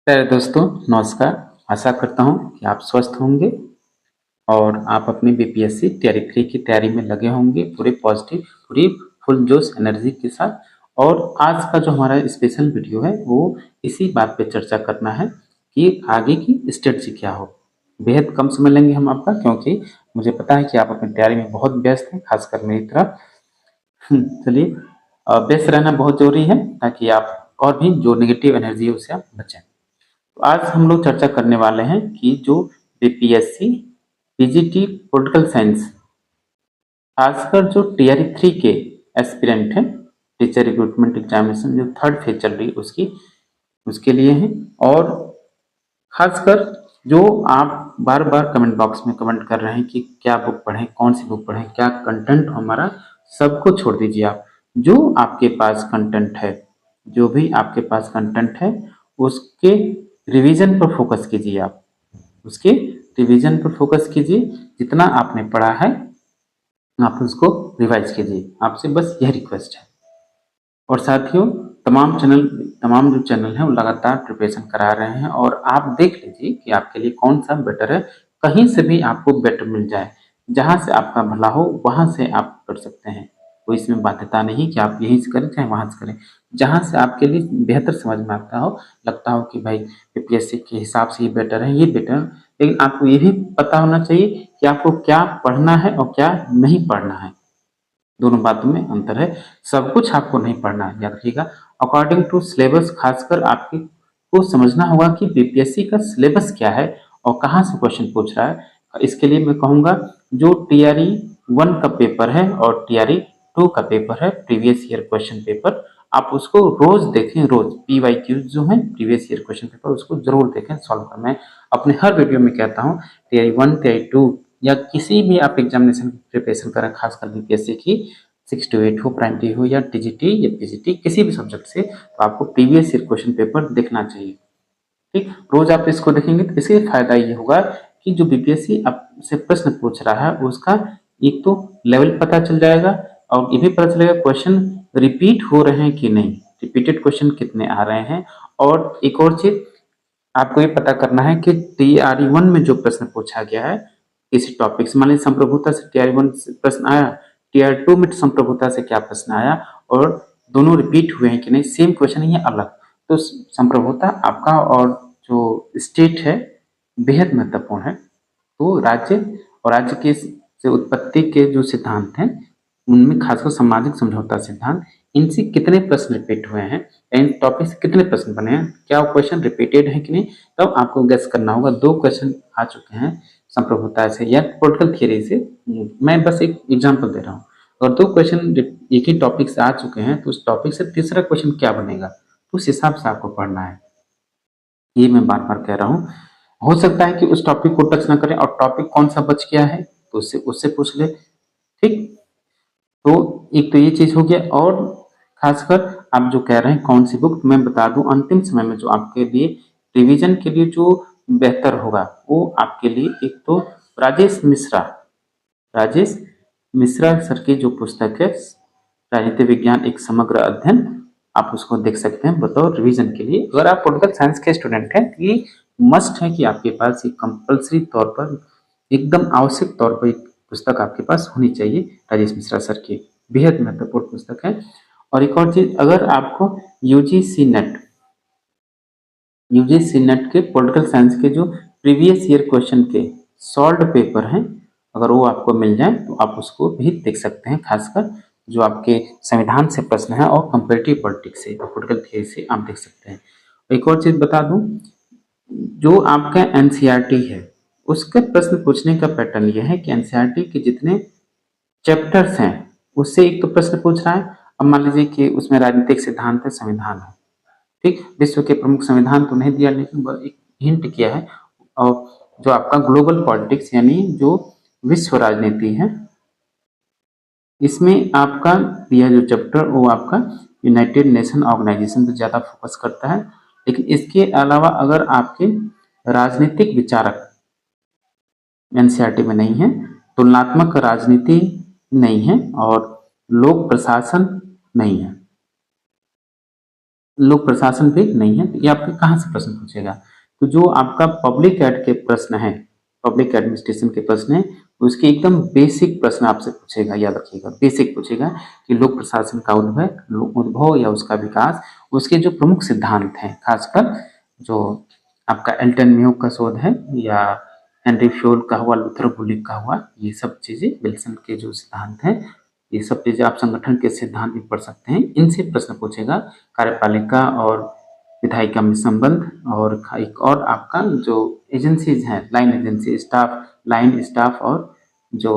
प्यारे दोस्तों, नमस्कार। आशा करता हूँ कि आप स्वस्थ होंगे और आप अपनी बीपीएससी टियर 3 की तैयारी में लगे होंगे पूरे पॉजिटिव, पूरी फुल जोश एनर्जी के साथ। और आज का जो हमारा स्पेशल वीडियो है वो इसी बात पे चर्चा करना है कि आगे की स्ट्रेटजी क्या हो। बेहद कम समय लेंगे हम आपका, क्योंकि मुझे पता है कि आप अपनी तैयारी में बहुत व्यस्त हैं, खासकर मेरी तरह। चलिए, व्यस्त रहना बहुत जरूरी है ताकि आप और भी जो नेगेटिव एनर्जी है उससे आप बचें। तो आज हम लोग चर्चा करने वाले हैं कि जो बीपीएससी पीजीटी पॉलिटिकल साइंस, खासकर जो टीआरई 3 के एस्पिरेंट हैं, टीचर रिक्रूटमेंट एग्जामिनेशन जो थर्ड फेज चल रही है उसकी, उसके लिए हैं। और खासकर जो आप बार बार कमेंट बॉक्स में कमेंट कर रहे हैं कि क्या बुक पढ़ें, कौन सी बुक पढ़ें, क्या कंटेंट हमारा, सबको छोड़ दीजिए। आप जो आपके पास कंटेंट है, जो भी आपके पास कंटेंट है उसके रिवीजन पर फोकस कीजिए। आप उसके रिवीजन पर फोकस कीजिए। जितना आपने पढ़ा है आप उसको रिवाइज कीजिए। आपसे बस यह रिक्वेस्ट है। और साथियों, तमाम जो चैनल हैं वो लगातार प्रिपरेशन करा रहे हैं और आप देख लीजिए कि आपके लिए कौन सा बेटर है। कहीं से भी आपको बेटर मिल जाए, जहां से आपका भला हो वहां से आप कर सकते हैं। कोई इसमें बाध्यता नहीं कि आप यहीं से करें चाहे वहां से करें। जहां से आपके लिए बेहतर समझ में आता हो, लगता हो कि भाई बीपीएससी के हिसाब से ये बेटर है, ये बेटर है। लेकिन आपको ये भी पता होना चाहिए कि आपको क्या पढ़ना है और क्या नहीं पढ़ना है। दोनों बातों में अंतर है। सब कुछ आपको नहीं पढ़ना है, याद रखिएगा। अकॉर्डिंग टू सिलेबस, खासकर आपके को समझना होगा कि बीपीएससी का सिलेबस क्या है और कहाँ से क्वेश्चन पूछ रहा है। इसके लिए मैं कहूँगा, जो टीआरई 1 का पेपर है और टीआरई 2 का पेपर है, प्रीवियस ईयर क्वेश्चन पेपर, आप उसको रोज देखें। रोज पीवाईक्यू जो है, प्रीवियस ईयर क्वेश्चन पेपर, उसको जरूर देखें, सॉल्व करना है। अपने हर वीडियो में कहता हूँ, टीआरई 1, टीआरई 2 या किसी भी आप एग्जामिनेशन की प्रिपरेशन करें, खासकर बीपीएससी की 6 to 8 हो, प्राइमरी हो या टीजीटी या पीजीटी, किसी भी सब्जेक्ट से, तो आपको प्रीवियस ईयर क्वेश्चन पेपर देखना चाहिए। ठीक, रोज आप इसको देखेंगे तो इससे फायदा ये होगा कि जो बीपीएससी आपसे प्रश्न पूछ रहा है उसका एक तो लेवल पता चल जाएगा और ये भी पता चलेगा क्वेश्चन रिपीट हो रहे हैं कि नहीं, रिपीटेड क्वेश्चन कितने आ रहे हैं। और एक और चीज आपको ये पता करना है कि टीआरई 1 में जो प्रश्न पूछा गया है किसी टॉपिक से, मान लीजिए संप्रभुता से टीआरई 1 से प्रश्न आया, टीआरई 2 में संप्रभुता से क्या प्रश्न आया, और दोनों रिपीट हुए हैं कि नहीं, सेम क्वेश्चन है या अलग। तो संप्रभुता आपका और जो स्टेट है बेहद महत्वपूर्ण है। तो राज्य और राज्य के से उत्पत्ति के जो सिद्धांत हैं उनमें खासकर सामाजिक समझौता सिद्धांत, इनसे कितने प्रश्न रिपीट हुए हैं, इन टॉपिक से कितने प्रश्न बने हैं, क्या वो क्वेश्चन रिपीटेड है कि नहीं, तब आपको गेस करना होगा। 2 क्वेश्चन आ चुके हैं संप्रभुता से या पॉलिटिकल थियरी से, मैं बस एक एग्जांपल दे रहा हूँ। और 2 क्वेश्चन एक ही टॉपिक से आ चुके हैं तो उस टॉपिक से तीसरा क्वेश्चन क्या बनेगा, तो उस हिसाब से आपको पढ़ना है। ये मैं बार बार कह रहा हूँ। हो सकता है कि उस टॉपिक को टच ना करें और टॉपिक कौन सा बच गया है तो उससे उससे पूछ ले। ठीक, तो एक तो ये चीज हो गया। और खासकर आप जो कह रहे हैं कौन सी बुक, मैं बता दूं, अंतिम समय में जो आपके लिए रिवीजन के लिए जो बेहतर होगा वो आपके लिए एक तो राजेश मिश्रा, राजेश मिश्रा सर की जो पुस्तक है राजनीति विज्ञान एक समग्र अध्ययन, आप उसको देख सकते हैं बतौर रिवीजन के लिए। अगर आप पॉलिटिकल साइंस के स्टूडेंट हैं तो ये मस्ट है कि आपके पास एक कंपलसरी तौर पर, एकदम आवश्यक तौर पर एक पुस्तक आपके पास होनी चाहिए। राजेश मिश्रा सर की बेहद महत्वपूर्ण पुस्तक है। और एक और चीज, अगर आपको यूजीसी नेट यूजीसी नेट के पॉलिटिकल साइंस के जो प्रीवियस ईयर क्वेश्चन के सॉल्व पेपर हैं, अगर वो आपको मिल जाए तो आप उसको भी देख सकते हैं। खासकर जो आपके संविधान से प्रश्न है और कंपेरेटिव पॉलिटिक्स से और पॉलिटिकल थियरी से आप देख सकते हैं। एक और चीज बता दूं, जो आपका एनसीईआरटी है उसके प्रश्न पूछने का पैटर्न यह है कि एनसीईआरटी के जितने चैप्टर्स हैं उससे एक तो प्रश्न पूछ रहा है। अब मान लीजिए कि उसमें राजनीतिक सिद्धांत है, संविधान है। ठीक, विश्व के प्रमुख संविधान तो नहीं दिया लेकिन एक हिंट किया है। और जो आपका ग्लोबल पॉलिटिक्स यानी जो विश्व राजनीति है, इसमें आपका यह जो चैप्टर वो आपका यूनाइटेड नेशन ऑर्गेनाइजेशन पर ज्यादा फोकस करता है। लेकिन इसके अलावा अगर आपके राजनीतिक विचारक एनसीईआरटी में नहीं है, तुलनात्मक राजनीति नहीं है और लोक प्रशासन नहीं है, लोक प्रशासन पे नहीं है, तो ये आपके कहाँ से प्रश्न पूछेगा। तो जो आपका पब्लिक एड के प्रश्न है, पब्लिक एडमिनिस्ट्रेशन के प्रश्न है, उसके एकदम बेसिक प्रश्न आपसे पूछेगा, याद रखिएगा बेसिक पूछेगा कि लोक प्रशासन का उद्भव या उसका विकास, उसके जो प्रमुख सिद्धांत हैं, खासकर जो आपका एल्टन म्यो का शोध है या हेनरी फ्योल का हुआ, लूथर बुलिक का हुआ, ये सब चीजें विल्सन के जो सिद्धांत हैं, ये सब चीजें आप संगठन के सिद्धांत भी पढ़ सकते हैं, इनसे प्रश्न पूछेगा। कार्यपालिका और विधायिका में संबंध, और एक और आपका जो एजेंसीज हैं, line agency staff, line staff, और जो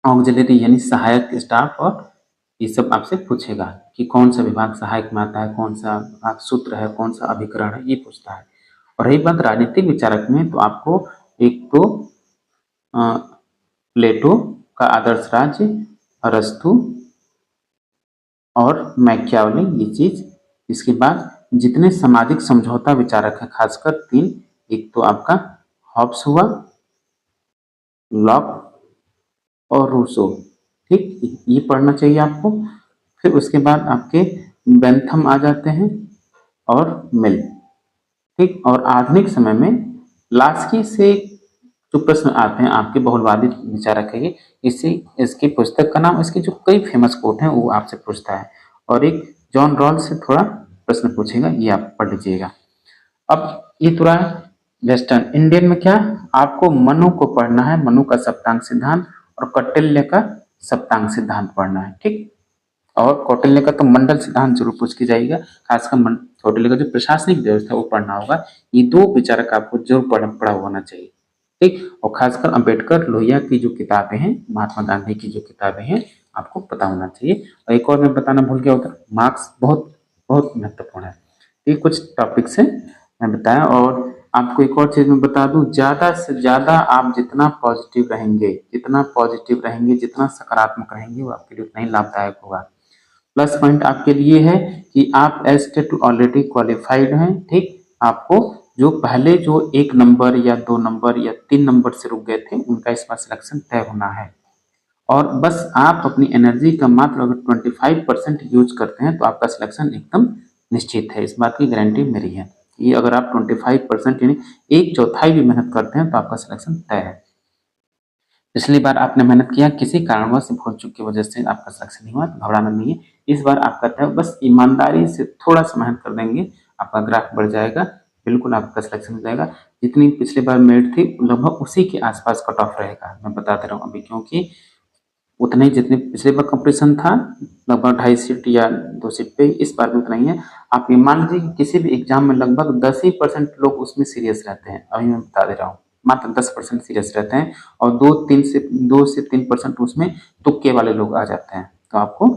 ऑक्सिलरी यानी सहायक स्टाफ, और ये सब आपसे पूछेगा कि कौन सा विभाग सहायक में आता है, कौन सा विभाग सूत्र है, कौन सा अभिकरण है, ये पूछता है। और रही बात राजनीतिक विचारक में, तो आपको एक तो प्लेटो का आदर्श राज्य, अरस्तु और मैकियावली, ये चीज। इसके बाद जितने सामाजिक समझौता विचारक हैं, खासकर तीन, एक तो आपका हॉब्स हुआ, लॉक और रूसो, ठीक, ये पढ़ना चाहिए आपको। फिर उसके बाद आपके बेंथम आ जाते हैं और मिल, ठीक। और आधुनिक समय में लास्की से जो प्रश्न आते हैं आपके, बहुलवादी विचारक है ये, इससे इसकी पुस्तक का नाम, इसके जो कई फेमस कोट हैं वो आपसे पूछता है। और एक जॉन रॉल से थोड़ा प्रश्न पूछेगा, ये आप पढ़ लीजिएगा। अब ये थोड़ा वेस्टर्न इंडियन में क्या, आपको मनु को पढ़ना है, मनु का सप्तांग सिद्धांत, और कौटिल्य का सप्तांग सिद्धांत पढ़ना है, ठीक। और कौटिल्य का तो मंडल सिद्धांत जरूर पूछ के जाइएगा, खासकर कौटिल्य का जो प्रशासनिक व्यवस्था है वो पढ़ना होगा। ये दो विचारक आपको जरूर पढ़ा होना चाहिए, ठीक। और खासकर अंबेडकर लोहिया की जो किताबें हैं, महात्मा गांधी की जो किताबें हैं, आपको पता होना चाहिए। और एक और मैं बताना भूल गया उधर, मार्क्स बहुत बहुत महत्वपूर्ण है। ये कुछ टॉपिक्स हैं मैं बताया। और आपको एक और चीज मैं बता दूं, ज्यादा से ज्यादा आप जितना पॉजिटिव रहेंगे, जितना सकारात्मक रहेंगे, वो आपके लिए उतना ही लाभदायक होगा। प्लस पॉइंट आपके लिए है कि आप एज टेट ऑलरेडी क्वालिफाइड हैं, ठीक। आपको जो पहले जो 1 नंबर या 2 नंबर या 3 नंबर से रुक गए थे, उनका इस बार सिलेक्शन तय होना है। और बस आप अपनी एनर्जी का मात्र अगर 25% यूज करते हैं, तो आपका सिलेक्शन एकदम निश्चित है, इस बात की गारंटी मेरी है। ये अगर आप 25% यानी 1/4 भी मेहनत करते हैं, तो आपका सिलेक्शन तय है। पिछली बार आपने मेहनत किया, किसी कारणवश भूल चूक की वजह से आपका सिलेक्शन नहीं हुआ, तो घबराना नहीं है। इस बार आपका तय, बस ईमानदारी से थोड़ा सा मेहनत कर देंगे, आपका ग्राफ बढ़ जाएगा, बिल्कुल आपका सिलेक्शन हो जाएगा। जितनी पिछली बार मेरिट थी, लगभग उसी के आसपास कट ऑफ रहेगा, मैं बता दे रहा हूँ अभी, क्योंकि उतने जितने पिछले बार कंपटीशन था, लगभग 2.5 सीट या 2 सीट पे, इस बार भी उतना ही है। आप ये मान लीजिए कि किसी भी एग्जाम में लगभग 10 ही % लोग उसमें सीरियस रहते हैं, अभी मैं बता दे रहा हूँ, मात्र 10% सीरियस रहते हैं, और 2 से 3% उसमें तुक्के वाले लोग आ जाते हैं। तो आपको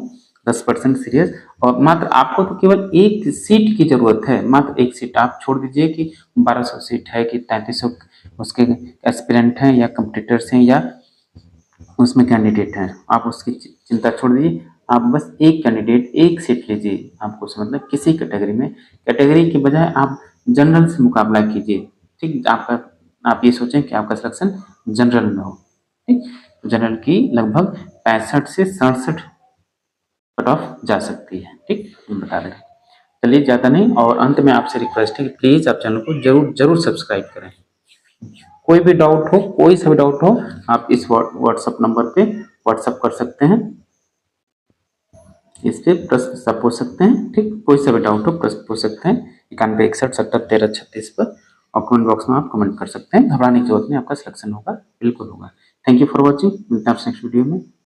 10% सीरियस, और मात्र आपको तो केवल एक सीट की जरूरत है, मात्र एक सीट। आप छोड़ दीजिए कि 1200 सीट है कि 3300 उसके एस्पिरेंट हैं या कंपटीटर्स हैं या उसमें कैंडिडेट हैं, आप उसकी चिंता छोड़ दीजिए। आप बस एक कैंडिडेट, एक सीट लीजिए, आपको मतलब किसी कैटेगरी में, कैटेगरी के बजाय आप जनरल से मुकाबला कीजिए, ठीक। आप ये सोचें कि आपका सिलेक्शन जनरल में हो, ठीक। जनरल की लगभग 65 से 67 कट ऑफ जा सकती है, ठीक, हम बता दें। चलिए, ज़्यादा नहीं, और अंत में आपसे रिक्वेस्ट है कि प्लीज़ आप चैनल को जरूर जरूर सब्सक्राइब करें। कोई भी डाउट हो, कोई सा भी डाउट हो, आप इस व्हाट्सएप नंबर पे व्हाट्सएप कर सकते हैं, इस पे प्रश्न सब पूछ सकते हैं, ठीक। कोई सा भी डाउट हो प्रश्न पूछ सकते हैं 9161701336 पर, और कमेंट बॉक्स में आप कमेंट कर सकते हैं। घबराने की जरूरत नहीं, आपका सिलेक्शन होगा, बिल्कुल होगा। थैंक यू फॉर वॉचिंग, मिलते हैं आपसे नेक्स्ट वीडियो में।